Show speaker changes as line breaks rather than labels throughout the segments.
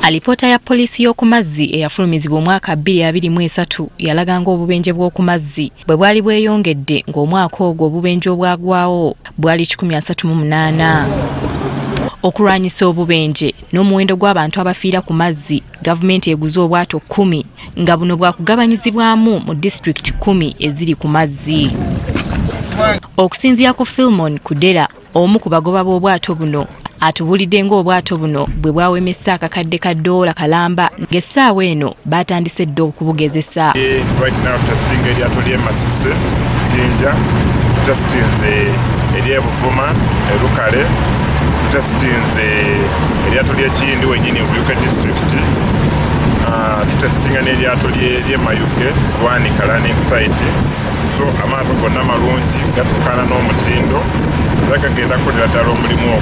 Alipoota ya poliisi y'oku mazzi eyafulumizibwa omwaka 2023 yalaga ng'obubenje bw'oku mazzi bwe bwali bweyongedde ng'omwaka ogwo obubenje obwagwawo bwali 138. Okulwanyisa obubenje n'omuwendo gw'abantu abafiira ku mazzi, gavumenti eguze obwato 10 nga buno bwakugabanyizibwamu mu disitulikiti 10 eziri ku mazzi. Okusinziira ku Philemon Kudera, omu ku bagoba b'obwato buno, atubulidde ng'obwato buno bwe bwawemesa akakadde ka $1 kalamba ng'essaawa eno batandise dda okubugezesa.
Right now tutasinga eryato ly'Emasise Jinja, tutasitinze ery'Ebuvuma Lukale, tutasitinze eryato ly'Ekiyindi wennyini Buyuka District, tutasitinga n'eryato ly'Emayuge Lwanika Learning Site. So amaato gonna malungi gatukana n'omutindo gagenda kukolera ddala omulimu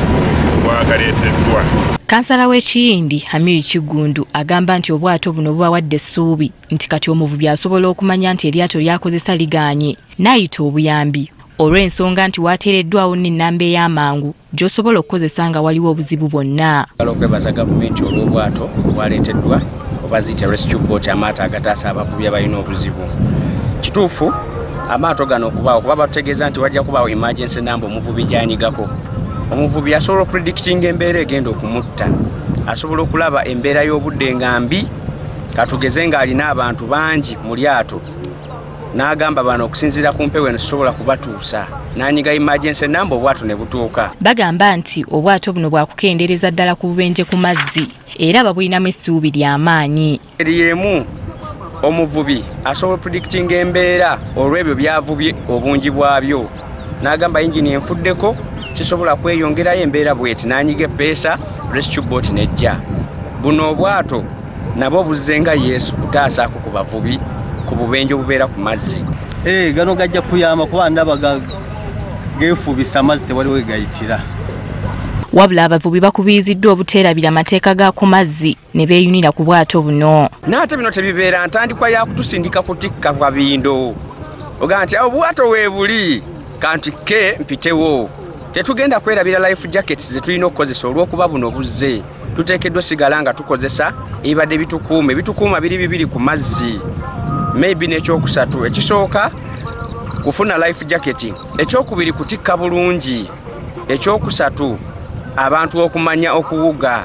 ogwagaleeteddwa.
Kansala w'Ekiyindi Hamiri Kigundu agamba nti obwato buno bubawadde essuubi nti kati omuvubi asobola okumanya nti eryato lyakozesa ligaanye n'ayita obuyambi olw'ensonga nti waateereddwawo n'ennamba ey'amangu gy'osobola okukozesa nga waliwo obuzibu bwonna.
Okwebaza gavumenti olw'obwato obwaleeteddwa oba ziyita rescue boat, amaato agataasa abavubi abalina obuzibu. Kituufu amaato gano okubaawo kuba batutegeeza nti wajja kubaawo emergency number omuvubi gy'anyigako. Omuvubi asobola okupredictinga embeera egenda okumutta, asobola okulaba embeera y'obudde nga mbi, katugeze ng'alina abantu bangi mu lyato n'agamba bano okusinziira ku mpewo eno sisobola kubatuusa, n'anyiga emergency number obwato ne butuuka.
Bagamba nti obwato buno bwakukendeereza ddala ku bubenje ku mazzi era babulinamu essuubi ly'amaanyi.
Eri y'emu omuvubi asobola predicting embeera olw'ebyo byavubye obungi bwabyo, n'agamba engine enfuddeko kisobola kweyongerayo embeera bweti, n'anyiga epeesa rescue boat nejja. Buno obwato nabo buzze nga Yesu kutaasaako ku bavubi ku bubenje obubeera ku mazzi.
Gano gajja kuyamba kuba ndaba geefubisa amazzi tewali wegayitira.
Wabula abavubi bakubiiriziddwa obuteerabira amateeka ga ku mazzi ne beeyunira ku bwato buno.
N'ate bino tebibeera ntandikwa ya kutusindika kutikka kabindo. Ogaa nti obwato weebuli kantike mpitewo. Tetugenda kwerabira life jackets ze tulina okukozesa olw'okuba buno buzze. Tuteekeddwa sigala nga tukozesa ebibadde bitukuuma biri ku mazzi. Maybe n'ekyokusatu ekisooka kufuna life jacket, ekyokubiri kutikka bulungi, ekyokusatu abantu okumanya okuwuga.